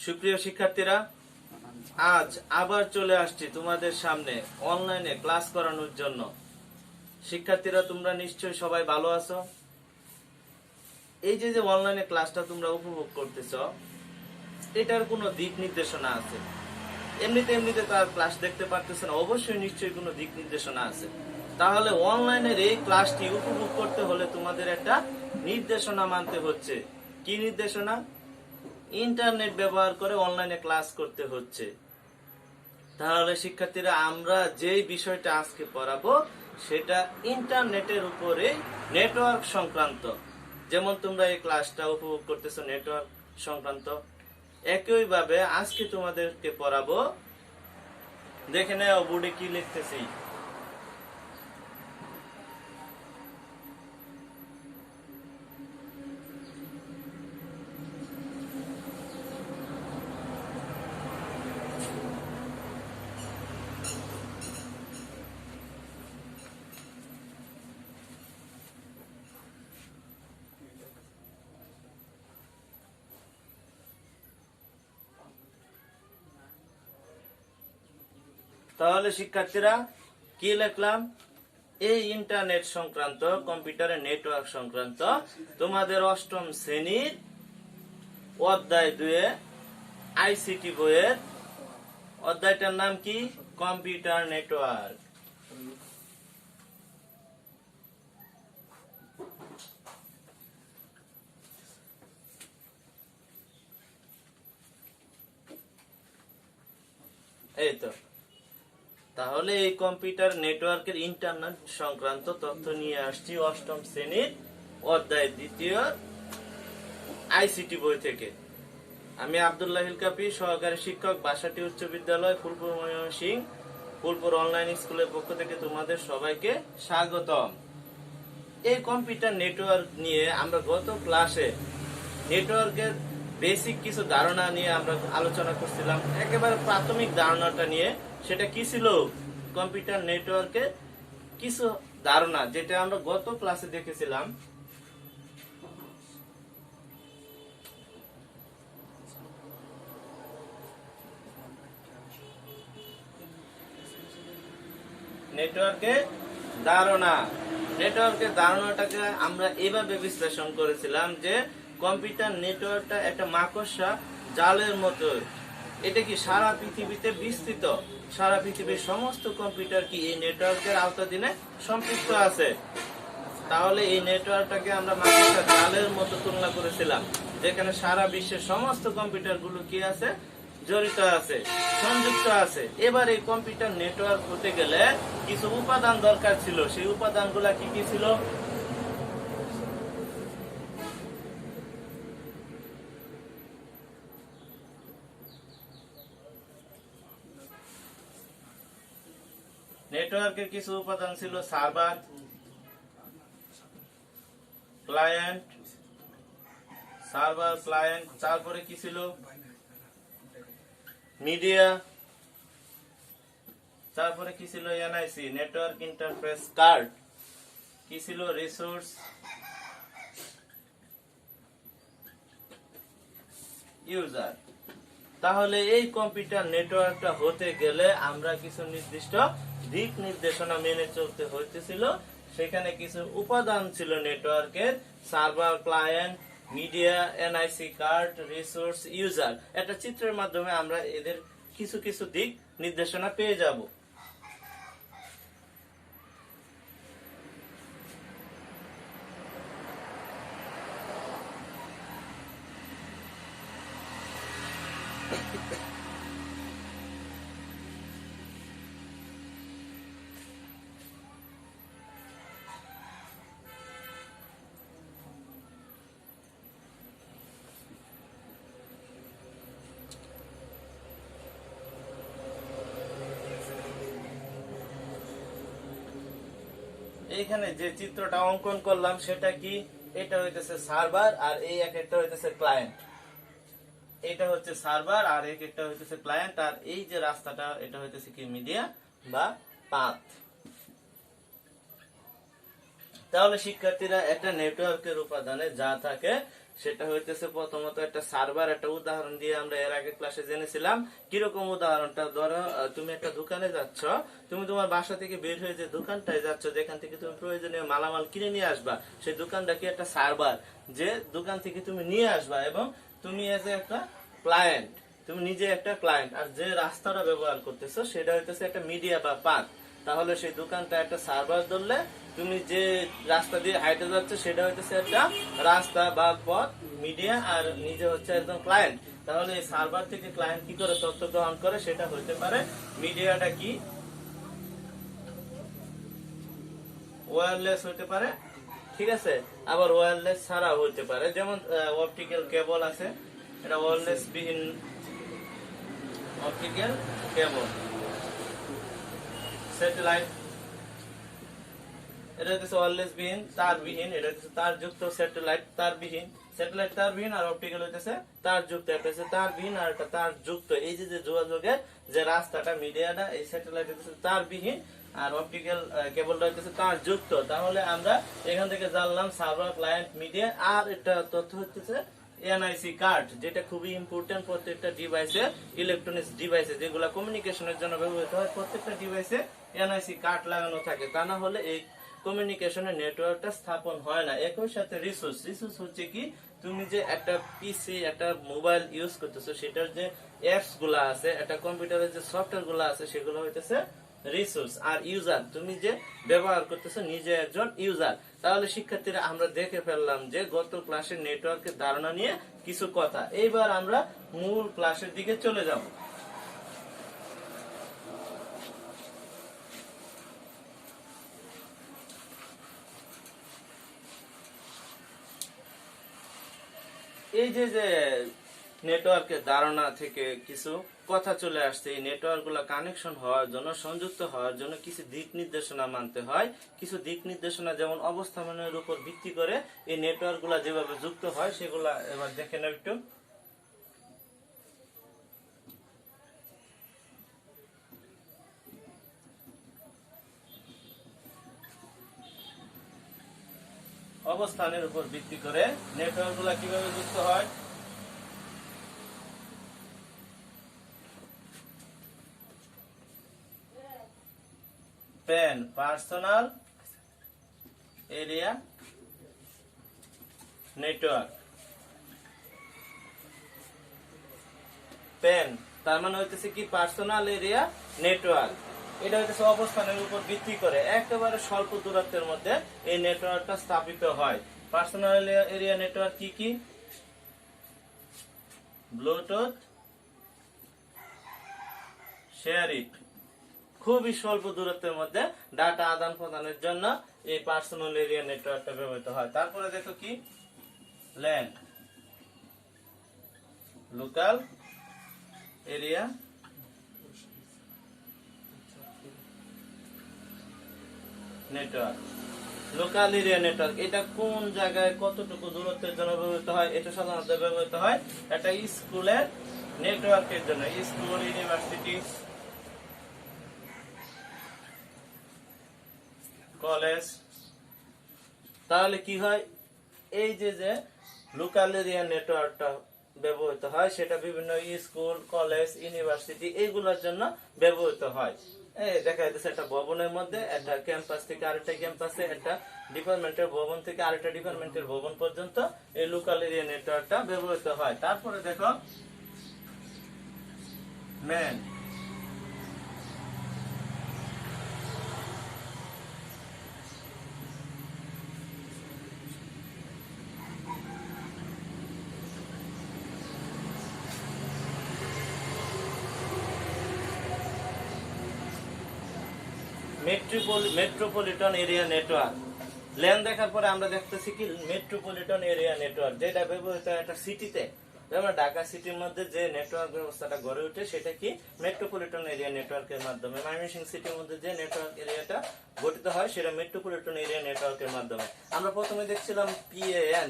সুপ্রিয় শিক্ষার্থীরা, আজ আবার চলে আসছি তোমাদের সামনে অনলাইনে ক্লাস করানোর জন্য। শিক্ষার্থীরা, তোমরা নিশ্চয়ই সবাই ভালো আছো। এই যে অনলাইনে ক্লাসটা তোমরা উপভোগ করতেছ, এটার কোনো দিক নির্দেশনা আছে? এমনিতে তার ক্লাস দেখতে পারতেছে না, অবশ্যই নিশ্চয়ই কোনো দিক নির্দেশনা আছে। তাহলে অনলাইনের এই ক্লাসটি উপভোগ করতে হলে তোমাদের একটা নির্দেশনা মানতে হচ্ছে। কি নির্দেশনা? ইন্টারনেট ব্যবহার করে অনলাইনে ক্লাস করতে হচ্ছে। তাহলে শিক্ষার্থীরা, আমরা যেই বিষয়টা আজকে পড়াবো সেটা ইন্টারনেটের উপরে, নেটওয়ার্ক সংক্রান্ত। যেমন তোমরা এই ক্লাসটা উপভোগ করতেছো নেটওয়ার্ক সংক্রান্ত, একইভাবে আজকে তোমাদেরকে পড়াবো। দেখে নাও বোর্ডে কি লিখতেছি। তাহলে শিক্ষার্থীরা, কি লিখলাম? এই ইন্টারনেট সংক্রান্ত, কম্পিউটারের নেটওয়ার্ক সংক্রান্ত তোমাদের অষ্টম শ্রেণীর অধ্যায় 2 আইসিটি বইয়ের অধ্যায়টার নাম কি? Computer network. এই তো, তাহলে এই কম্পিউটার নেটওয়ার্কের ইন্টারনেট সংক্রান্ত তথ্য নিয়ে আসছি অষ্টম শ্রেণীর অধ্যায় 2 আইসিটি বই থেকে। আমি আব্দুল্লাহ কাপি, সহকারী শিক্ষক, বাসাটি উচ্চ বিদ্যালয়, ফুলপুর, ময়মনসিংহ। ফুলপুর অনলাইন স্কুলের পক্ষ থেকে তোমাদের সবাইকে স্বাগতম। এই কম্পিউটার নেটওয়ার্ক নিয়ে আমরা গত ক্লাসে নেটওয়ার্কের বেসিক কিছু ধারণা নিয়ে আমরা আলোচনা করছিলাম। একেবারে প্রাথমিক ধারণাটা নিয়ে, সেটা কি ছিল? কম্পিউটার নেটওয়ার্কের কিছু ধারণা, যেটা আমরা গত ক্লাসে দেখেছিলাম। নেটওয়ার্কের ধারণাটাকে আমরা এভাবে বিশ্লেষণ করেছিলাম যে কম্পিউটার নেটওয়ার্কটা একটা মাকড়সা জালের মতো। এটা কি সারা পৃথিবীতে বিস্তৃত? সারা পৃথিবীর সমস্ত কম্পিউটার কি এই নেটওয়ার্কের আওতাধীনে সম্পৃক্ত আছে? তাহলে এই নেটওয়ার্কটাকে আমরা মাকড়সা জালের মতো তুলনা করেছিলাম, যেখানে সারা বিশ্বের সমস্ত কম্পিউটার গুলো কি আছে? জড়িত আছে, সংযুক্ত আছে। এবার এই কম্পিউটার নেটওয়ার্ক হতে গেলে কিছু উপাদান দরকার ছিল। সেই উপাদানগুলা কি কি ছিল? নেটওয়ার্কের কিছু উপাদান ছিল: সার্ভার, ক্লায়েন্ট, তারপরে কি ছিল? মিডিয়া, তারপরে কি ছিল? NIC, network interface card. কি ছিল? Resource, user. তাহলে এই কম্পিউটার নেটওয়ার্কটা হতে গেলে আমরা কিছু নির্দিষ্ট দিক নির্দেশনা মেনে চলতে হইতেছিল। সেখানে কিছু উপাদান ছিল নেটওয়ার্কের: server, client, media, NIC card, resource, user. একটা চিত্রের মাধ্যমে আমরা এদের কিছু কিছু দিক নির্দেশনা পেয়ে যাব। এইখানে যে চিত্রটা অঙ্কন করলাম সেটা কি? এটা হইতেছে সার্ভার, আর এই একটা হইতেছে ক্লায়েন্ট। এটা হচ্ছে সার্ভার আর একটা হইতেছে ক্লায়েন্ট, আর এই যে রাস্তাটা এটা হইতেছে কি? মিডিয়া বা পাথ। তাহলে শিক্ষার্থীরা, একটা নেটওয়ার্কের উপাদানে যা থাকে সেটা হইতেছে প্রথমত একটা সার্ভার, একটা উদাহরণ দিয়ে আমরা এর আগে ক্লাসে জেনেছিলাম। কিরকম উদাহরণটা? ধরো তুমি একটা দোকানে যাচ্ছ, তুমি তোমার বাসা থেকে বের হয়ে যে দোকানটায় যাচ্ছ, যেখান থেকে তুমি প্রয়োজনীয় মালামাল কিনে নিয়ে আসবা, সেই দোকানটা কি একটা সার্ভার, যে দোকান থেকে তুমি নিয়ে আসবা, এবং তুমি এজ একটা ক্লায়েন্ট, তুমি নিজে একটা ক্লায়েন্ট। আর যে রাস্তাটা ব্যবহার করতেছো সেটা হইতেছে একটা মিডিয়া বা পাথ। তাহলে সেই দোকানটা একটা সার্ভার ধরলে, তুমি যে রাস্তা দিয়ে হাইটে যাচ্ছ সেটা হইতেছে একটা রাস্তা বা পথ, মিডিয়া, আর নিজে হচ্ছে একজন ক্লায়েন্ট। তাহলে এই সার্ভার থেকে ক্লায়েন্ট কি করে তথ্য গ্রহণ করে, সেটা হইতে পারে মিডিয়াটা কি ওয়্যারলেস হইতে পারে, ঠিক আছে। আবার ওয়্যারলেস ছাড়াও হইতে পারে, যেমন অপটিক্যাল কেবল আছে, এটা ওয়্যারলেস বিহীন অপটিক্যাল কেবল। স্যাটেলাইট, এটা হচ্ছে ওয়্যারলেস বিহীন তারবিহীন, এটা হচ্ছে তারযুক্ত। স্যাটেলাইট তারবিহীন, স্যাটেলাইট তারবিহীন, আর অপটিক্যাল হইতেছে তারযুক্ত। একটা হচ্ছে তারবিহীন আর একটা তারযুক্ত। এই যে যোগাযোগের যে রাস্তাটা, মিডিয়াটা, এই স্যাটেলাইট হচ্ছে তারবিহীন, আর অপটিক্যাল কেবলটা হচ্ছে তারযুক্ত। তাহলে আমরা এখান থেকে জানলাম সার্ভার, ক্লায়েন্ট, মিডিয়া। আর একটা তথ্য হচ্ছে এনআইসি কার্ড, যেটা খুবই ইম্পর্টেন্ট প্রত্যেকটা ডিভাইসে, ইলেকট্রনিক্স ডিভাইসে যেগুলো কমিউনিকেশনের জন্য ব্যবহৃত হয়, প্রত্যেকটা ডিভাইসে এনআইসি কার্ড লাগানো থাকে। তা না হলে এই কমিউনিকেশনের নেটওয়ার্কটা স্থাপন হয় না। একই সাথে রিসোর্স, রিসোর্স হচ্ছে কি, তুমি যে একটা পিসি, একটা মোবাইল ইউজ করতেছো, সেটার যে অ্যাপস গুলা আছে, একটা কম্পিউটারের যে সফটওয়্যার গুলা আছে, সেগুলো হইতেছে রিসোর্স। আর ইউজার, তুমি যে ব্যবহার করতেছো, নিজে একজন ইউজার। তাহলে শিক্ষার্থীরা আমরা দেখে ফেললাম যে গত ক্লাসের নেটওয়ার্কের ধারণা নিয়ে কিছু কথা। এইবার আমরা মূল ক্লাসের দিকে চলে যাব। এই যে যে নেটওয়ার্কের ধারণা থেকে কিছু কথা চলে আসছে, এই নেটওয়ার্ক গুলা কানেকশন হওয়ার জন্য, সংযুক্ত হওয়ার জন্য কিছু দিক নির্দেশনা মানতে হয়। কিছু দিক নির্দেশনা যেমন অবস্থানের উপর ভিত্তি করে এই নেটওয়ার্ক গুলা যেভাবে যুক্ত হয়, সেগুলা এবার দেখে নাও একটু। অবস্থানের উপর ভিত্তি করে নেটওয়ার্ক গুলা কিভাবে যুক্ত হয়। PAN, personal area network. PAN তার মানে হইতেছে কি, পার্সোনাল এরিয়া নেটওয়ার্ক। এটা হইতেছে অবস্থানের উপর ভিত্তি করে একেবারে স্বল্প দূরত্বের মধ্যে এই নেটওয়ার্কটা স্থাপিত হয়। পার্সোনাল এরিয়া নেটওয়ার্ক কি কি? ব্লুটুথ, শেয়ার ইট, খুবই স্বল্প দূরত্বের মধ্যে ডাটা আদান প্রদানের জন্য এই পার্সোনাল এরিয়া নেটওয়ার্কটা ব্যবহৃত হয়। তারপরে দেখো কি, LAN, local area network. Local area network, এটা কোন জায়গায় কতটুকু দূরত্বের জন্য ব্যবহৃত হয়? এটা সাধারণত ব্যবহৃত হয় একটা স্কুলের নেটওয়ার্কের জন্য, স্কুল, ইউনিভার্সিটি, কলেজ। তাহলে কি হয়, এই যে যে লোকাল এরিয়া নেটওয়ার্কটা ব্যবহৃত হয়, সেটা বিভিন্ন স্কুল, কলেজ, ইউনিভার্সিটি এইগুলোর জন্য ব্যবহৃত হয়। দেখা যাচ্ছে একটা ভবনের মধ্যে একটা ক্যাম্পাস থেকে আরেকটা ক্যাম্পাসে, একটা ডিপার্টমেন্টের ভবন থেকে আরেকটা ডিপার্টমেন্টের ভবন পর্যন্ত এই লোকাল এরিয়া নেটওয়ার্কটা ব্যবহৃত হয়। তারপরে দেখো man, metropolitan area network. LAN দেখার পরে আমরা দেখতেছি কি, মেট্রোপলিটন এরিয়া নেটওয়ার্ক, যেটা ব্যবহৃত হয় একটা সিটিতে। যেমন ঢাকা সিটির মধ্যে যে নেটওয়ার্ক ব্যবস্থাটা গড়ে ওঠে, সেটা কি, মেট্রোপলিটন এরিয়া নেটওয়ার্কের মাধ্যমে। ময়মনসিংহ সিটির মধ্যে যে নেটওয়ার্ক এরিয়াটা গঠিত হয়, সেটা মেট্রোপলিটন এরিয়া নেটওয়ার্কের মাধ্যমে। আমরা প্রথমে দেখছিলাম PAN,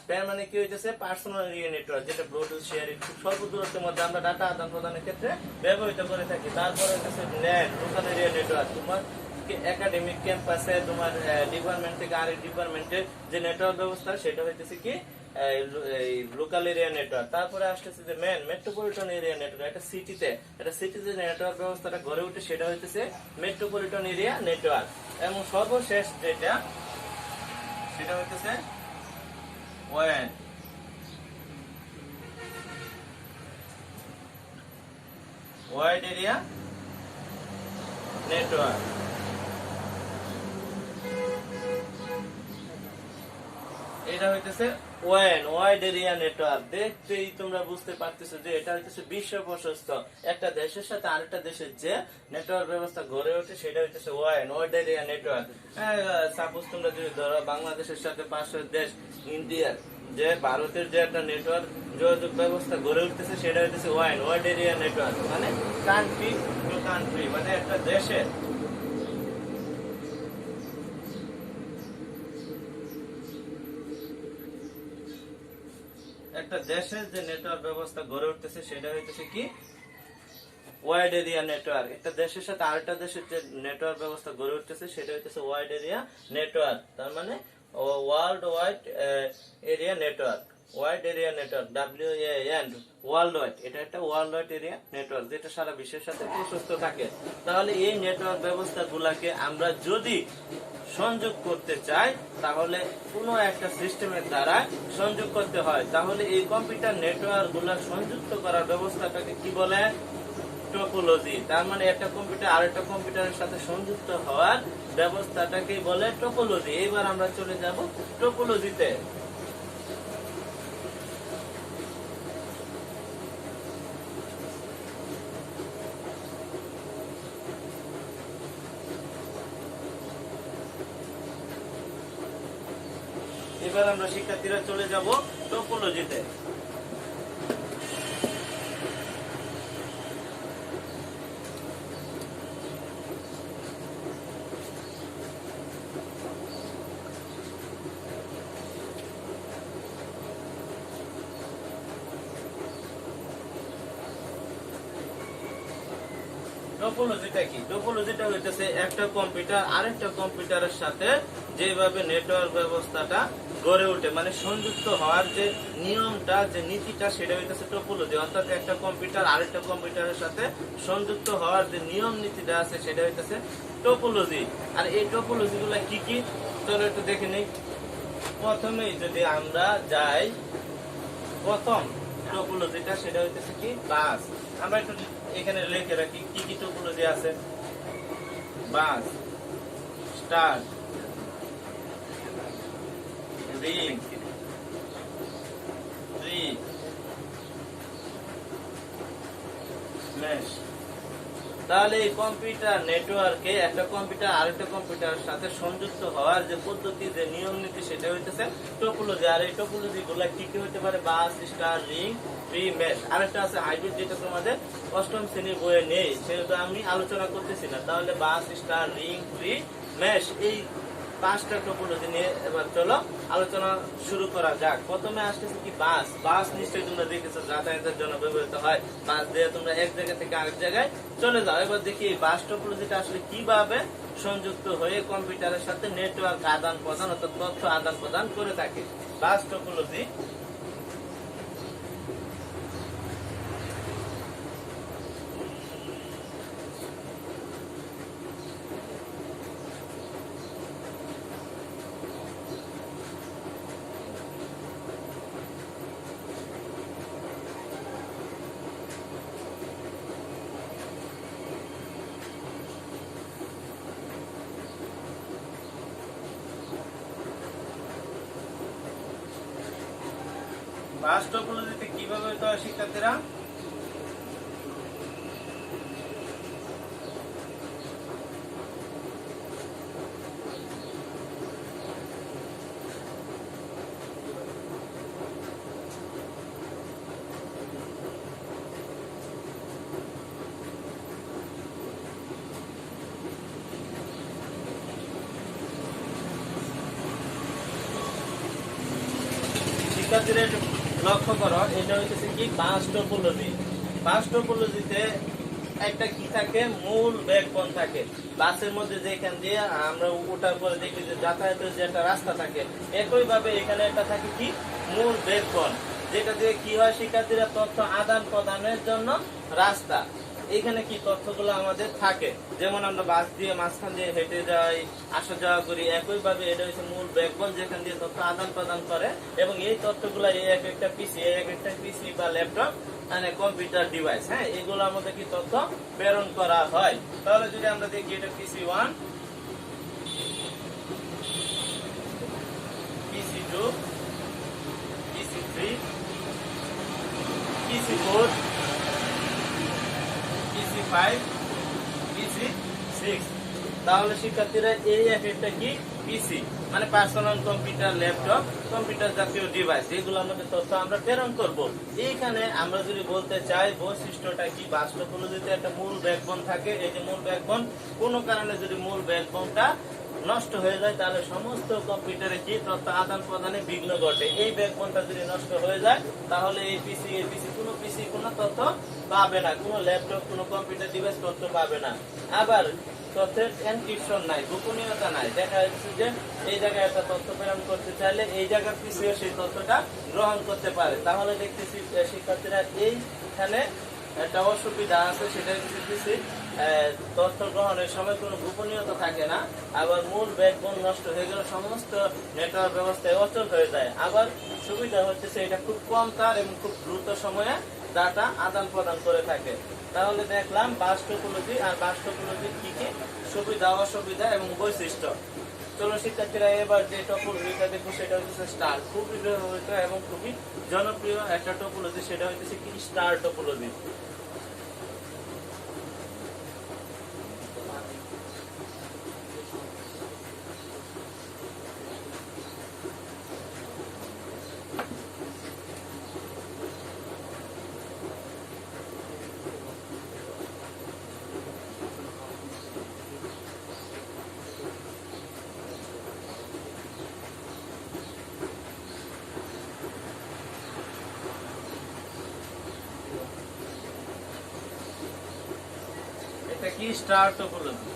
প্যান মানে কি হইতেছে, পার্সোনাল এরিয়া নেটওয়ার্ক, যেটা ব্লুটুথ, শেয়ারিং, খুব স্বল্প দূরত্বের মধ্যে আমরা ডাটা আদান প্রদানের ক্ষেত্রে ব্যবহৃত করে থাকি। তারপরে হচ্ছে ল্যান, লোকাল এরিয়া নেটওয়ার্ক, তোমার একাডেমিক ক্যাম্পাসে, তোমার ডিপার্টমেন্ট থেকে আরেক ডিপার্টমেন্টের যে নেটওয়ার্ক ব্যবস্থা, সেটা হইতেছে কি লোকাল এরিয়া নেটওয়ার্ক, তারপরে আসতেছে যে মেট্রোপলিটন এরিয়া নেটওয়ার্ক। একটা সিটিতে নেটওয়ার্ক ব্যবস্থাটা গড়ে উঠে সেটা হইতেছে মেট্রোপলিটন এরিয়া নেটওয়ার্ক। এবং সর্বশেষ যেটা সেটা হইতেছে ওয়াইড এরিয়া নেটওয়ার্ক। এটা হইতেছে ওয়াইড এরিয়া নেটওয়ার্ক। দেখতেই তোমরা বুঝতে পারতেছো যে এটা হইতেছে বিশ্ব প্রশস্ত একটা দেশের সাথে আরেকটা দেশের যে নেটওয়ার্ক ব্যবস্থা গড়ে ওঠে সেটা হইতেছে ওয়াইড এরিয়া নেটওয়ার্ক। সাপোজ তোমরা যদি ধরো বাংলাদেশের সাথে পাশের দেশ ইন্ডিয়ার যে ভারতের যে একটা নেটওয়ার্ক যোগাযোগ ব্যবস্থা গড়ে উঠতেছে সেটা হইতেছে ওয়াইড এরিয়া নেটওয়ার্ক। মানে কান্ট্রি টু কান্ট্রি, মানে একটা দেশের যে নেটওয়ার্ক ব্যবস্থা গড়ে উঠতেছে সেটা হইতেছে কি ওয়াইড এরিয়া নেটওয়ার্ক। একটা দেশের সাথে আরেকটা দেশের যে নেটওয়ার্ক ব্যবস্থা গড়ে উঠতেছে সেটা হইতেছে ওয়াইড এরিয়া নেটওয়ার্ক। তার মানে world wide area network, wide area network, WAN world wide. এটা একটা ওয়ার্ল্ড ওয়াইড এরিয়া নেটওয়ার্ক যেটা সারা বিশ্বের সাথে প্রশস্ত থাকে। তাহলে এই নেটওয়ার্ক ব্যবস্থা গুলাকে আমরা যদি সংযোগ করতে চাই তাহলে কোনো একটা সিস্টেমের দ্বারা সংযোগ করতে হয়। তাহলে এই কম্পিউটার নেটওয়ার্ক গুলা সংযুক্ত করার ব্যবস্থাটাকে কি বলে? টোপোলজি। তার মানে একটা কম্পিউটার আরেকটা কম্পিউটারের সাথে সংযুক্ত হওয়ার ব্যবস্থাটাকে বলে টোপোলজি। এবার আমরা চলে যাব টোপোলজিতে। এবার আমরা শিক্ষার্থীরা চলে যাব টোপোলজিতে। টোপোলজিটা কি? টোপোলজিটা হইতেছে একটা কম্পিউটার আরেকটা কম্পিউটারের সাথে যেভাবে নেটওয়ার্ক ব্যবস্থাটা গড়ে ওঠে, মানে সংযুক্ত হওয়ার যে নিয়মটা যে নীতিটা সেটা হইতেছে টোপোলজি। অর্থাৎ একটা কম্পিউটার আরেকটা কম্পিউটারের সাথে সংযুক্ত হওয়ার যে নিয়ম নীতিটা আছে সেটা হইতেছে টোপোলজি। আর এই টোপোলজি গুলা কি কি চলো একটু দেখে নিই। প্রথমেই যদি আমরা যাই প্রথম টোপোলজিটা সেটা হইতেছে কি বাস। আমরা একটু এখানে লিখে রাখি কি কি টোপোলজি আছে। বাস, স্টার, রিং, ট্রি, মেশ। তাহলে এই কম্পিউটার নেটওয়ার্কে একটা কম্পিউটার আরেকটা কম্পিউটারের সাথে সংযুক্ত হওয়ার যে পদ্ধতি যে নিয়ম নীতি সেটা হইতেছে টোপোলজি। আর এই টোপোলজি গুলা কি কি হতে পারে? বাস, স্টার, রিং, ট্রি, মেশ। আরেকটা আছে হাইব্রিড, যেটা তোমাদের অষ্টম শ্রেণীর বইয়ে নেই, সেটা আমি আলোচনা করতেছি না। তাহলে বাস, স্টার, রিং, ট্রি, মেশ, এই পাঁচটা টোপোলজি নিয়ে এবার চলো আলোচনা শুরু করা যাক। প্রথমে আসতেছে কি বাস। বাস নিশ্চয়ই তোমরা দেখেছো যাতায়াতের জন্য ব্যবহৃত হয়। বাস দিয়ে তোমরা এক জায়গা থেকে আরেক জায়গায় চলে যাও। এবার দেখি এই বাস টোপোলজিটা আসলে কিভাবে সংযুক্ত হয়ে কম্পিউটারের সাথে নেটওয়ার্ক আদান প্রদান অর্থাৎ তথ্য আদান প্রদান করে থাকে। বাস টোপোলজি বাস টোপোলজিতে কিভাবে হতে হয় শিক্ষার্থীরা? শিক্ষার্থীরা লক্ষ্য করো, এটা হচ্ছে কি বাস টোপোলজি। বাস টোপোলজিতে একটা কি থাকে, মূল ব্যাকবোন থাকে। বাসের মধ্যে যেখান দিয়ে আমরা ওঠার পরে দেখি যে যাতায়াতের যে একটা রাস্তা থাকে, একই ভাবে এখানে একটা থাকে কি, মূল ব্যাকবোন, যেটা দিয়ে কি হয়, শিক্ষার্থীরা তথ্য আদান প্রদানের জন্য রাস্তা। এখানে কি তথ্যগুলো আমাদের থাকে, যেমন আমরা বাস দিয়ে মাঝখান দিয়ে হেঁটে যাই, আসা যাওয়া করি, একই ভাবে এটা হচ্ছে মূল ব্যাকবোন, যেখান দিয়ে তথ্য আদান প্রদান করে। এবং এই তথ্যগুলো এক একটা পিসি বা ল্যাপটপ মানে কম্পিউটার ডিভাইস, হ্যাঁ, এগুলোর মধ্যে কি তথ্য প্রেরণ করা হয়। তাহলে যদি আমরা দেখি এটা PC1, PC2, PC3, PC4, PC5, PC6। তাহলে শিক্ষার্থীরা এই এক একটা কি, পিসি মানে পার্সোনাল কম্পিউটার, ল্যাপটপ, কম্পিউটার জাতীয় ডিভাইস, এগুলোর মধ্যে তথ্য আমরা প্রেরণ করব। এইখানে আমরা যদি বলতে চাই বৈশিষ্ট্যটা কি, বাস্তবগুলোতে একটা মূল ব্যাকবোন থাকে। এই যে মূল ব্যাকবোন, কোনো কারণে যদি মূল ব্যাকবোনটা নষ্ট হয়ে যায় তাহলে সমস্ত কম্পিউটারে কি তথ্য আদান প্রদানে বিঘ্ন ঘটে। এই ব্যাকবোনটা যদি নষ্ট হয়ে যায় তাহলে এই পিসি কোনো তথ্য পাবে না, কোনো ল্যাপটপ, কোনো কম্পিউটার ডিভাইস তথ্য পাবে না। আবার তথ্যের এনক্রিপশন নাই, গোপনীয়তা নাই। দেখা যাচ্ছে যে এই জায়গায় একটা তথ্য প্রেরণ করতে চাইলে এই জায়গার পিসিও সেই তথ্যটা গ্রহণ করতে পারে। তাহলে দেখতেছি শিক্ষার্থীরা এইখানে একটা অসুবিধা আছে, সেটা হচ্ছে তথ্য গ্রহণের সময় কোনো গোপনীয়তা থাকে না। আবার মূল ব্যাকবোন নষ্ট হয়ে গেলে সমস্ত নেটওয়ার্ক ব্যবস্থায় অচল হয়ে যায়। আবার সুবিধা হচ্ছে এটা খুব কম তার এবং খুব দ্রুত সময়ে ডাটা আদান প্রদান করে থাকে। তাহলে দেখলাম বাস টপোলজি, আর বাস টপোলজির কি কি সুবিধা, অসুবিধা এবং বৈশিষ্ট্য। চলো শিক্ষার্থীরা এবার যে টপোলজিটা দেখবো সেটা হচ্ছে স্টার। খুবই ব্যবহৃত এবং খুবই জনপ্রিয় একটা টপোলজি, সেটা হচ্ছে কি, স্টার টপোলজি। এটা কি, স্টার টপোলজি।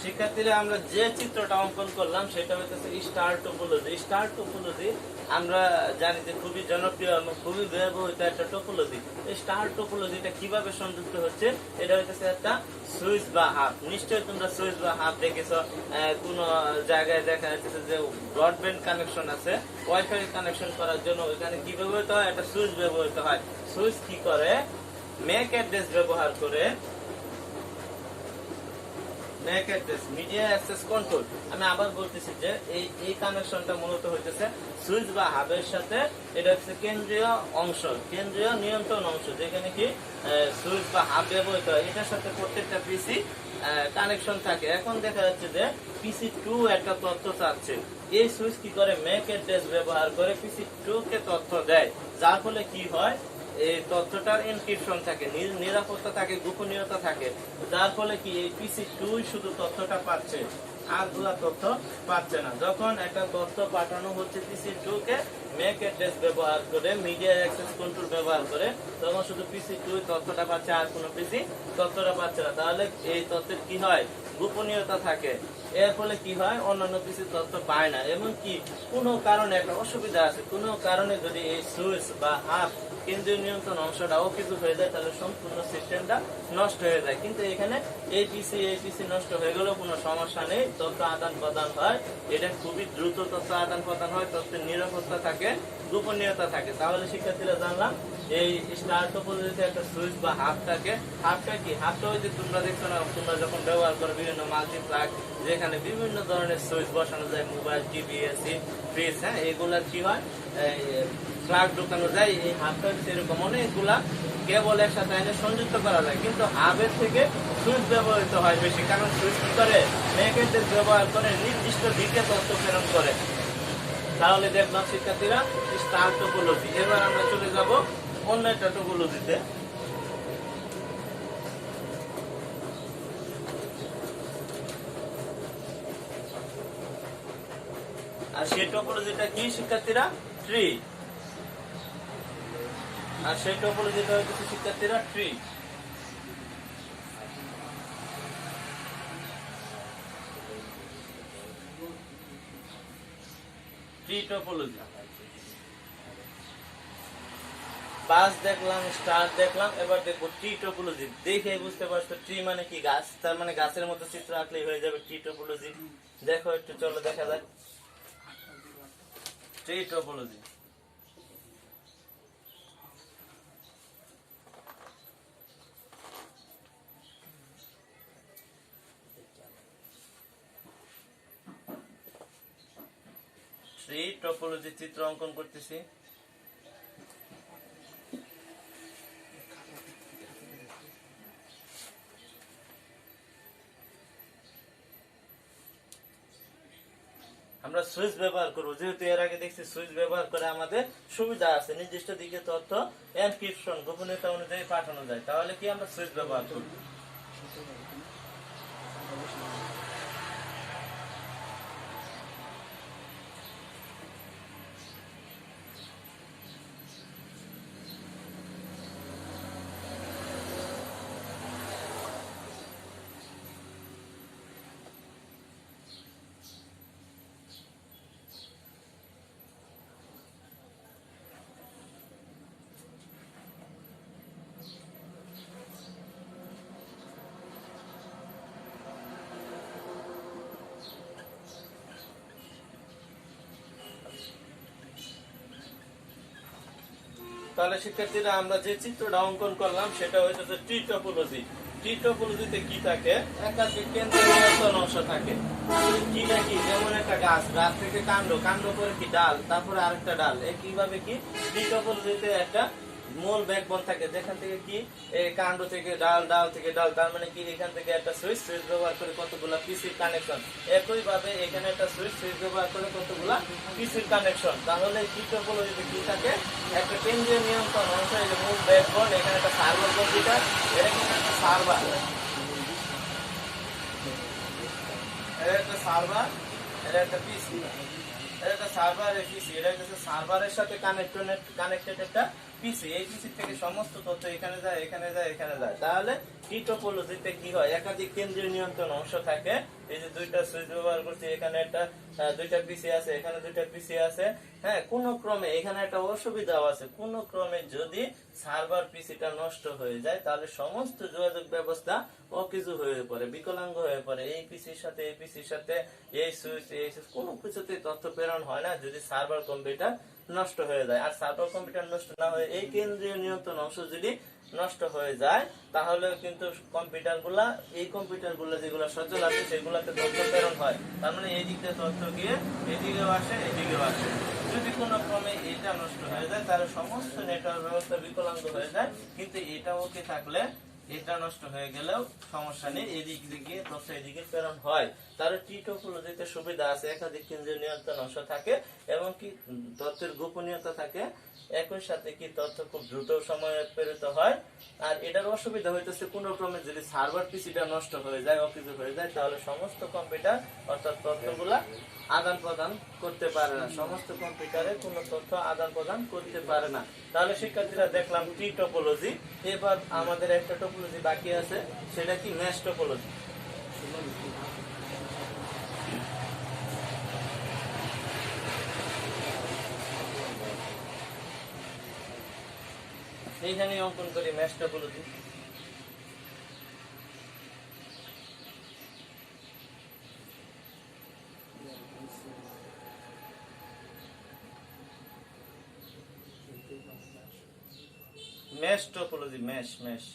শিক্ষার্থীরা আমরা যে চিত্রটা অঙ্কন করলাম সেটা হচ্ছে স্টার টপোলজি। স্টার টপোলজি আমরা জানি যে খুবই জনপ্রিয় এবং খুবই ব্যবহৃত একটা টপোলজি। এই স্টার টপোলজিটা কিভাবে সংযুক্ত হচ্ছে, এটা হচ্ছে একটা সুইচ বা হাব। নিশ্চয়ই তোমরা সুইচ বা হাব দেখেছো, কোন জায়গায় দেখা যাচ্ছে যে ব্রডব্যান্ড কানেকশন আছে, ওয়াইফাই কানেকশন করার জন্য ওইখানে কি ব্যবহৃত হয়, একটা সুইচ ব্যবহৃত হয়। সুইচ কি করে, ম্যাক অ্যাড্রেস ব্যবহার করে, মিডিয়া অ্যাক্সেস কন্ট্রোল। আমি আবার বলতেছি যে এই কানেকশনটা মূলত হইতেছে সুইচ বা হাবের সাথে। এটা হচ্ছে কেন্দ্রীয় অংশ, কেন্দ্রীয় নিয়ন্ত্রণ অংশ, যেখানে কি সুইচ বা হাব ব্যবহৃত হয়। এটার সাথে প্রত্যেকটা পিসি কানেকশন থাকে। এখন দেখা যাচ্ছে যে PC2 একটা তথ্য চাচ্ছে, এই সুইচ কি করে, ম্যাক অ্যাড্রেস ব্যবহার করে PC2 কে তথ্য দেয়। যার ফলে কি হয়, এই তথ্যটার এনক্রিপশন থাকে, নিরাপত্তা থাকে, গোপনীয়তা থাকে। যার ফলে কি এই PC2 শুধু তথ্যটা পাচ্ছে, আর গুলা তথ্য পাচ্ছে না। যখন একটা তথ্য পাঠানো হচ্ছে PC2 কে ম্যাক অ্যাড্রেস ব্যবহার করে, মিডিয়া অ্যাক্সেস কন্ট্রোল ব্যবহার করে, তখন শুধু PC2 তথ্যটা পাচ্ছে, আর কোনো পিসি তথ্যটা পাচ্ছে না। তাহলে এই তথ্যের কি হয়, গোপনীয়তা থাকে। এর ফলে কি হয়, অন্যান্য পিসি তথ্য পায় না। এবং কি কোনো কারণে একটা অসুবিধা আছে, কোনো কারণে যদি এই সুইচ বা হাব কেন্দ্রীয় নিয়ন্ত্রণ অংশটা অকেজু হয়ে যায় তাহলে সম্পূর্ণ সিস্টেমটা নষ্ট হয়ে যায়। কিন্তু এখানে এই পিসি নষ্ট হয়ে গেলেও কোনো সমস্যা নেই, তথ্য আদান প্রদান হয়। এটা খুবই দ্রুত তথ্য আদান প্রদান হয়, তথ্যের নিরাপত্তা থাকে, গোপনীয়তা থাকে। তাহলে শিক্ষার্থীরা জানলাম এই স্টার টপোলজিতে একটা সুইচ বা হাব থাকে। হাবটা কি, হাবটা ওই যে তোমরা দেখছো না, তোমরা যখন ব্যবহার করো বিভিন্ন মাল্টিপ্লাগ, যেখানে বিভিন্ন ধরনের সুইচ বসানো যায়, মোবাইল, টিভি, এসি, ফ্রিজ, হ্যাঁ, এগুলা কি হয়, প্লাগ ঢোকানো যায়। এই হাবটা হচ্ছে এরকম অনেকগুলা কেবল একসাথে এনে সংযুক্ত করা যায়, কিন্তু হাবের থেকে সুইচ ব্যবহৃত হয় বেশি, কারণ সুইচ কি করে ম্যাগনেটের ব্যবহার করে নির্দিষ্ট দিকে তথ্য প্রেরণ করে। তাহলে দেখলাম শিক্ষার্থীরা স্টার টোপোলজি। এবার আমরা চলে যাব অন্য একটা টোপোলজিতে। আর সেই টোপোলজিটা কি শিক্ষার্থীরা? ট্রি। আর সেই টোপোলজিটা হচ্ছে শিক্ষার্থীরা ট্রি। Tree topology. বাস দেখলাম, স্টার দেখলাম, এবার দেখবো ট্রি টোপোলজি। দেখে বুঝতে পারছো ট্রি মানে কি? গাছ। তার মানে গাছের মতো চিত্র আঁকলেই হয়ে যাবে ট্রি টোপোলজি। দেখো একটু, চলো দেখা যাক ট্রি টোপোলজি। ট্রি টোপোলজি চিত্র অঙ্কন করতেছি। আমরা সুইচ ব্যবহার করবো, যেহেতু এর আগে দেখছি সুইচ ব্যবহার করে আমাদের সুবিধা আছে, নির্দিষ্ট দিকে তথ্য এনক্রিপশন গোপনীয়তা অনুযায়ী পাঠানো যায়। তাহলে কি আমরা সুইচ ব্যবহার করবো। তাহলে শিক্ষার্থীরা আমরা যে চিত্রটা অঙ্কন করলাম সেটা হচ্ছে ট্রি টোপোলজি। ট্রি টোপোলজিতে কি থাকে? একাধিক কেন্দ্রীয় নিয়ন্ত্রণ অংশ থাকে। ট্রিটা কি? যেমন একটা গাছ, গাছ থেকে কাণ্ড, কাণ্ড করে কি ডাল, তারপরে আরেকটা ডাল। কিভাবে কি ট্রি টোপোলজিতে একটা মূল ব্যাকবোন থাকে, যেখান থেকে কি এই কাণ্ড থেকে ডাল, ডাল থেকে ডাল। তার মানে কি এখান থেকে একটা সুইচ, সুইচ ব্যবহার করে কতগুলা পিসির কানেকশন। একই ভাবে এখানে একটা সুইচ, সুইচ ব্যবহার করে কতগুলা পিসির কানেকশন। তাহলে ট্রি টোপোলজিতে কি থাকে? একটা কেন্দ্রীয় নিয়ন্ত্রণ অংশ, এই যে মূল ব্যাকবোন, এখানে একটা সার্ভার কম্পিউটার, এটা কিন্তু একটা সার্ভার, এটা একটা সার্ভার, এটা একটা পিসি, এটা একটা সার্ভার পিসি, এটা হচ্ছে সার্ভারের সাথে কানেক্টেড একটা পিসি। এই পিসি থেকে সমস্ত তথ্য এখানে যায়, এখানে যায়, এখানে যায়। তাহলে ট্রি টোপোলজিতে কি হয়? একাধিক কেন্দ্রীয় নিয়ন্ত্রণ অংশ থাকে। এই যে দুইটা সুইচ ব্যবহার করছি, এখানে একটা দুইটা পিসি আছে, এখানে দুইটা পিসি আছে। হ্যাঁ, কোন ক্রমে এখানে একটা অসুবিধাও আছে। কোন ক্রমে যদি সার্ভার পিসিটা নষ্ট হয়ে যায়, তাহলে সমস্ত যোগাযোগ ব্যবস্থা অকিছু হয়ে পড়ে, বিকলাঙ্গ হয়ে পড়ে। এই পিসির সাথে এই পিসির সাথে এই সুইচ এই সুইচ কোনো কিছুতে তথ্য প্রেরণ হয় না, যদি সার্ভার কম্পিউটার নষ্ট হয়ে যায়। আর সার্ভার কম্পিউটার নষ্ট না হয়ে এই কেন্দ্রীয় নিয়ন্ত্রণ অংশ যদি নষ্ট হয়ে যায়, তাহলে কিন্তু এই কম্পিউটার গুলো যেগুলো সচল আছে সেগুলোতে তথ্য প্রেরণ হয়। তার মানে এই দিক দিয়ে তথ্য গিয়ে এদিকেও আসে, এদিকেও আসে। যদি কোনো ক্রমে এটা নষ্ট হয়ে যায়, তাহলে সমস্ত নেটওয়ার্ক ব্যবস্থা বিকলাঙ্গ হয়ে যায়। কিন্তু এটা ওকে থাকলে, এটা নষ্ট হয়ে গেলেও সমস্যা নেই, এদিক দিকে তথ্য এদিকে প্রেরণ হয়। তার ট্রি টোপোলজিতে সুবিধা আছে, একাধিক কেন্দ্রীয় নিয়ন্ত্রণ অংশ থাকে এবং কি তথ্যের গোপনীয়তা থাকে। একই সাথে কি তথ্য খুব দ্রুত সময়ে প্রেরিত হয়। আর এটার অসুবিধা হইতেছে কোন ক্রমে যদি সার্ভার পিসিটা নষ্ট হয়ে যায়, অকেজো হয়ে যায়, তাহলে সমস্ত কম্পিউটার অর্থাৎ তথ্যগুলা আদান প্রদান করতে পারে না। সমস্ত কম্পিউটারে কোনো তথ্য আদান প্রদান করতে পারে না। তাহলে শিক্ষার্থীরা দেখলাম ট্রি টোপোলজি। এবার আমাদের একটা টোপোলজি বাকি আছে, সেটা কি মেশ টোপোলজি। এইখানে অঙ্কন করি mesh topology. Mesh topology, mesh mesh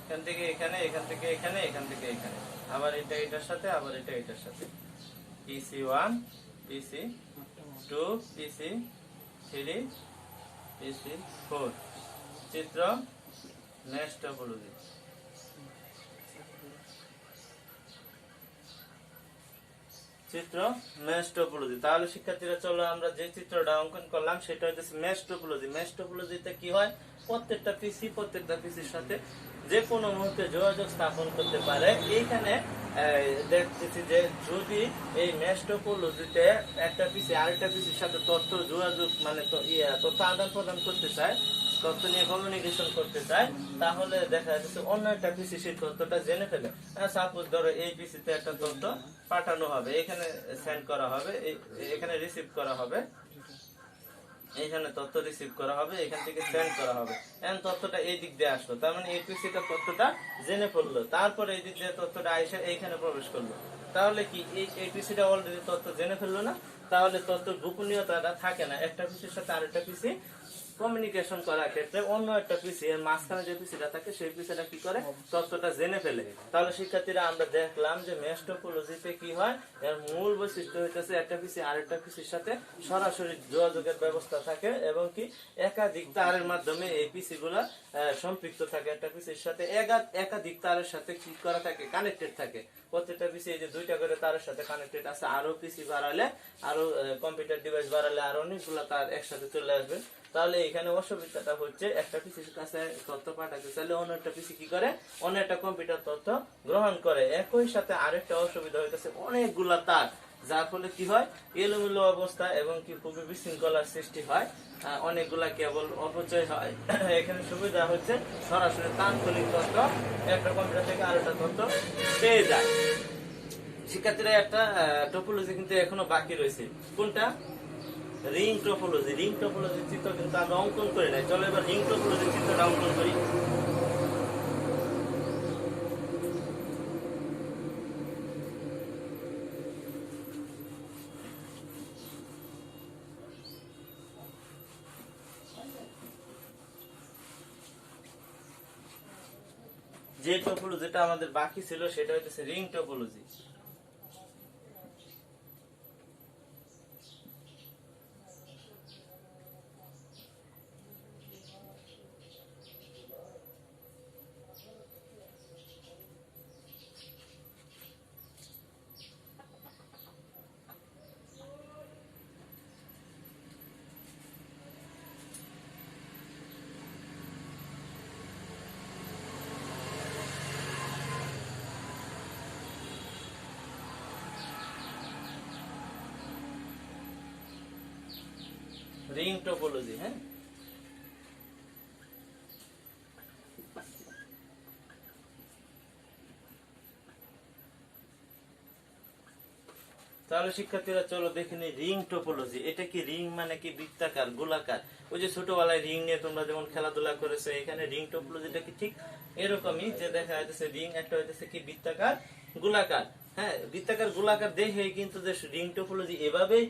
এখান থেকে এখানে, এখান থেকে এখানে, এখান থেকে এখানে, আবার এটা এটার সাথে, আবার এটা এটার সাথে। PC1, PC2, PC3, PC4। চিত্র মেশ টপোলজি। চিত্র মেশ টপোলজি। তাহলে শিক্ষার্থীরা চলো আমরা যে চিত্রটা অঙ্কন করলাম সেটা হচ্ছে মেশ টপোলজি। মেশ টপোলজিতে কি হয়, প্রত্যেকটা পিসির সাথে যে কোনো মুহূর্তে যোগাযোগ স্থাপন করতে পারে। এইখানে দেখতেছি যে যদি এই মেশ টপোলজিতে একটা পিসি আরেকটা পিসির সাথে তথ্য যোগাযোগ মানে তথ্য আদান প্রদান করতে চায়, তথ্য নিয়ে কমিউনিকেশন করতে চায়, তাহলে দেখা যাচ্ছে অন্য একটা পিসি সেই তথ্যটা জেনে ফেলে। সাপোজ ধরো এই পিসিতে একটা তথ্য পাঠানো হবে, এখানে সেন্ড করা হবে, এখানে রিসিভ করা হবে, এখানে তথ্য রিসিভ করা হবে, এখান থেকে সেন্ড করা হবে। এখন তথ্যটা এই দিক দিয়ে আসলো, তার মানে এই পিসিটা তথ্যটা জেনে ফেললো, তারপরে এই দিক দিয়ে তথ্যটা আইসা এইখানে প্রবেশ করলো। তাহলে কি এই পিসিটা অলরেডি তথ্য জেনে ফেললো না? তাহলে তথ্যের গোপনীয়তাটা থাকে না। একটা পিসির সাথে আরেকটা পিসি কমিউনিকেশন করার ক্ষেত্রে অন্য একটা পিসি এর মাঝখানে যে পিসিটা থাকে সেই পিসিটা কি করে, তথ্যটা জেনে ফেলে। তাহলে শিক্ষার্থীরা আমরা দেখলাম যে মেশ টপোলজিতে কি হয়, এর মূল বৈশিষ্ট্য হইতেছে একটা পিসি আরেকটা পিসির সাথে সরাসরি যোগাযোগের ব্যবস্থা থাকে এবং কি একাধিক তারের মাধ্যমে এই পিসি গুলা সম্পৃক্ত থাকে। একটা পিসির সাথে একাধিক তারের সাথে কি করা থাকে, কানেক্টেড থাকে। প্রত্যেকটা পিসি এই যে দুইটা করে তারের সাথে কানেক্টেড আছে। আরো পিসি বাড়ালে, আরো কম্পিউটার ডিভাইস বাড়ালে আরো অনেকগুলা তার একসাথে চলে আসবে। তাহলে এখানে অসুবিধাটা হচ্ছে একটা পিসির কাছে তথ্য পাঠাতে চাইলে অন্য একটা পিসি কি করে, অন্য একটা কম্পিউটার তথ্য গ্রহণ করে। একই সাথে আরেকটা অসুবিধা হইতেছে অনেকগুলা তার, যার ফলে কি হয় এলোমেলো অবস্থা এবং কি খুবই বিশৃঙ্খলার সৃষ্টি হয়, অনেকগুলা কেবল অপচয় হয়। এখানে সুবিধা হচ্ছে সরাসরি তাৎক্ষণিক তথ্য একটা কম্পিউটার থেকে আরেকটা তথ্য পেয়ে যায়। শিক্ষার্থীরা একটা টপোলজি কিন্তু এখনো বাকি রয়েছে, কোনটা? Ring topology. রিং টপোলজির চিত্র কিন্তু আমরা অঙ্কন করি নাই। চলো এবার রিং টপোলজির চিত্রটা অঙ্কন করি। যে টপোলজিটা আমাদের বাকি ছিল সেটা হচ্ছে রিং টপোলজি। রিং টপোলজি, হ্যাঁ। তাহলে শিক্ষার্থীরা চলো দেখে নিই রিং টপোলজি। এটা কি রিং মানে কি বৃত্তাকার, গোলাকার? ওই যে ছোটবেলায় রিং নিয়ে তোমরা যেমন খেলাধুলা করেছো, এখানে রিং টপোলজিটা কি ঠিক এরকমই, যে দেখা যাচ্ছে রিং একটা হইতেছে কি বৃত্তাকার, গোলাকার। হ্যাঁ, বৃত্তাকার গোলাকার দেখে কিন্তু যে রিং টপোলজি এভাবেই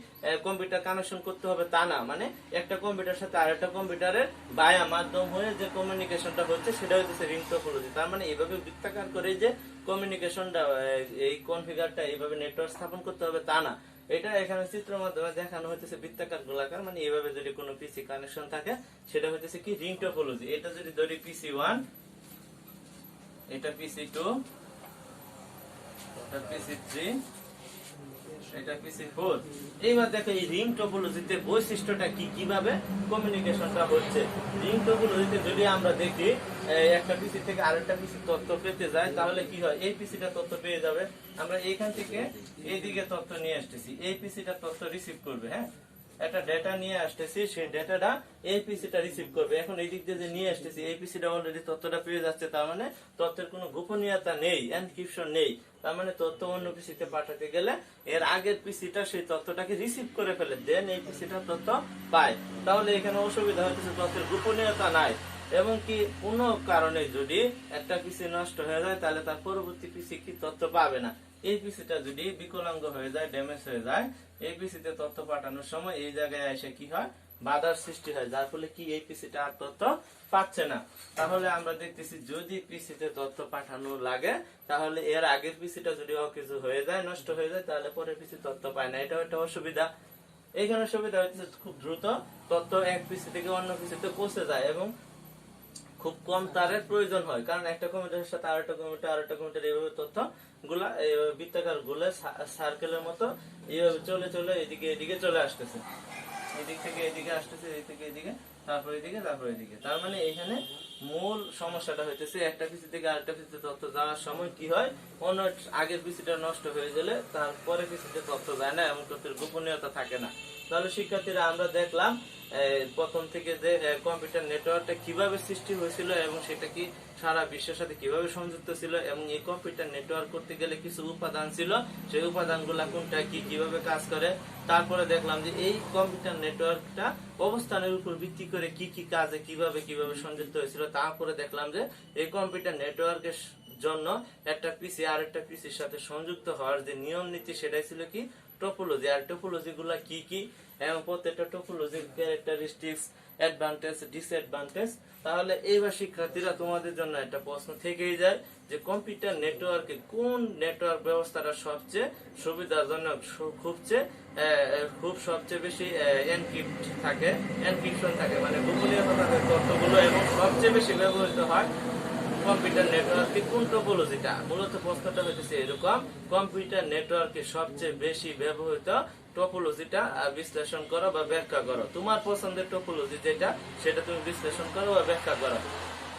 কম্পিউটার কানেকশন করতে হবে তা না। মানে একটা কম্পিউটার সাথে আরেকটা কম্পিউটারের বায়া মাধ্যম হয়ে যে কমিউনিকেশনটা হচ্ছে সেটা হচ্ছে রিং টপোলজি। তার মানে এইভাবে বৃত্তাকার করে যে কমিউনিকেশনটা, এই কনফিগারটা এইভাবে নেটওয়ার্ক স্থাপন করতে হবে তা না। এটা এখানে চিত্রের মাধ্যমে দেখানো হইতেছে বৃত্তাকার গোলাকার, মানে এইভাবে যদি কোনো পিসি কানেকশন থাকে সেটা হইতেছে কি রিং টপোলজি। এটা যদি ধরি PC1, এটা PC2, এটা PC3, এটা PC4। এইবার দেখো এই রিং টপোলজিতে বৈশিষ্ট্যটা কি, কিভাবে কমিউনিকেশনটা হচ্ছে। রিং টপোলজিতে যদি আমরা দেখি একটা পিসি থেকে আরেকটা পিসি তথ্য পেতে যায়, তাহলে কি হয়, এই পিসিটা তথ্য পেয়ে যাবে, আমরা এইখান থেকে এইদিকে তথ্য নিয়ে আসতেছি, এই পিসিটা তথ্য রিসিভ করবে। হ্যাঁ, একটা ডেটা নিয়ে আসতেছি, সেই ডেটাটা এই পিসিটা রিসিভ করবে। এখন এই দিক দিয়ে যে নিয়ে আসতেছি, এই পিসিটা অলরেডি তথ্যটা পেয়ে যাচ্ছে, তার মানে তথ্যের কোনো গোপনীয়তা নেই, এনক্রিপশন নেই। তার মানে তথ্য অন্য পিসিতে পাঠাতে গেলে এর আগের পিসিটা সেই তথ্যটাকে রিসিভ করে ফেলে, দেন এই পিসিটা তথ্য পায়। তাহলে এখানে অসুবিধা হচ্ছে তথ্যের গোপনীয়তা নাই। এবং কি কোনো কারণে যদি একটা পিসি নষ্ট হয়ে যায়, তাহলে তার পরবর্তী পিসি কি তথ্য পাবে না। এই পিসিটা যদি বিকলাঙ্গ হয়ে যায়, ড্যামেজ হয়ে যায়, এই পিসিতে তথ্য পাঠানোর সময় এই জায়গায় এসে কি হয়, বাধার সৃষ্টি হয়, যার ফলে কি এই পিসিটা আর তথ্য পাচ্ছে না। তাহলে আমরা দেখতেছি যদি পিসিতে তথ্য পাঠানো লাগে, তাহলে এর আগের পিসিটা যদি কিছু হয়ে যায়, নষ্ট হয়ে যায়, তাহলে পরের পিসি তথ্য পায় না। এটাও একটা অসুবিধা। এইখানে সুবিধা হচ্ছে খুব দ্রুত তথ্য এক পিসি থেকে অন্য পিসিতে পৌঁছে যায় এবং খুব কম তারের প্রয়োজন হয়, কারণ একটা কম্পিউটারের সাথে আরেকটা কম্পিউটার এইভাবে তথ্য গুলা বৃত্তাকার গুলা সার্কেলের মতো এইভাবে চলে চলে এদিকে এদিকে চলে আসতেছে, এদিক থেকে এদিকে আসতেছে, এদিক থেকে এদিকে, তারপর এদিকে, তারপর এদিকে। তার মানে এখানে মূল সমস্যাটা হইতেছে একটা পিসি থেকে আরেকটা পিসিতে তথ্য যাওয়ার সময় কি হয়, অন্য আগের পিসিটা নষ্ট হয়ে গেলে তারপরে পিসিতে তথ্য যায় না এবং তথ্যের গোপনীয়তা থাকে না। তাহলে শিক্ষার্থীরা আমরা দেখলাম প্রথম থেকে যে কম্পিউটার নেটওয়ার্কটা কিভাবে সৃষ্টি হয়েছিল এবং সেটা কি সারা বিশ্বের সাথে কিভাবে সংযুক্ত ছিল, এবং এই কম্পিউটার নেটওয়ার্ক করতে গেলে কিছু উপাদান ছিল, সেই উপাদানগুলা কোনটা কি কিভাবে কাজ করে। তারপরে দেখলাম যে এই কম্পিউটার নেটওয়ার্কটা অবস্থানের উপর ভিত্তি করে কি কি কাজে কিভাবে কিভাবে সংযুক্ত হয়েছিল। তারপরে দেখলাম যে এই কম্পিউটার নেটওয়ার্কের জন্য একটা পিসি আর একটা পিসির সাথে সংযুক্ত হওয়ার যে নিয়ম নীতি, সেটাই ছিল কি টোপোলজি। আর টোপোলজি গুলা কি কি এবং প্রত্যেকটা টোপোলজির ক্যারেক্টারিস্টিক্স, অ্যাডভান্টেজ, ডিসঅ্যাডভান্টেজ। তাহলে এইবার শিক্ষার্থীরা তোমাদের জন্য একটা প্রশ্ন থেকেই যায় যে কম্পিউটার নেটওয়ার্কে কোন নেটওয়ার্ক ব্যবস্থাটা সবচেয়ে সুবিধাজনক, খুব সবচেয়ে বেশি এনক্রিপ্ট থাকে, এনক্রিপশন থাকে, মানে গোপনীয়তা থাকে তথ্যগুলো, এবং সবচেয়ে বেশি ব্যবহৃত হয় কম্পিউটার নেটওয়ার্কে কোন টোপোলজিটা। মূলত প্রশ্নটা হইতেছে এরকম, কম্পিউটার নেটওয়ার্কে সবচেয়ে বেশি ব্যবহৃত টোপোলজিটা বিশ্লেষণ করো বা ব্যাখ্যা করো। তোমার পছন্দের টোপোলজি যেটা, সেটা তুমি বিশ্লেষণ করো বা ব্যাখ্যা করো।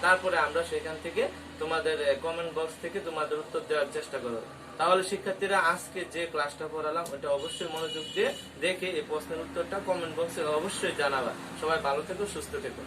তারপরে আমরা সেখান থেকে তোমাদের কমেন্ট বক্স থেকে তোমাদের উত্তর দেওয়ার চেষ্টা করো। তাহলে শিক্ষার্থীরা আজকে যে ক্লাসটা পড়ালাম ওটা অবশ্যই মনোযোগ দিয়ে দেখে এই প্রশ্নের উত্তরটা কমেন্ট বক্সে অবশ্যই জানাবা। সবাই ভালো থেকো, সুস্থ থেকো।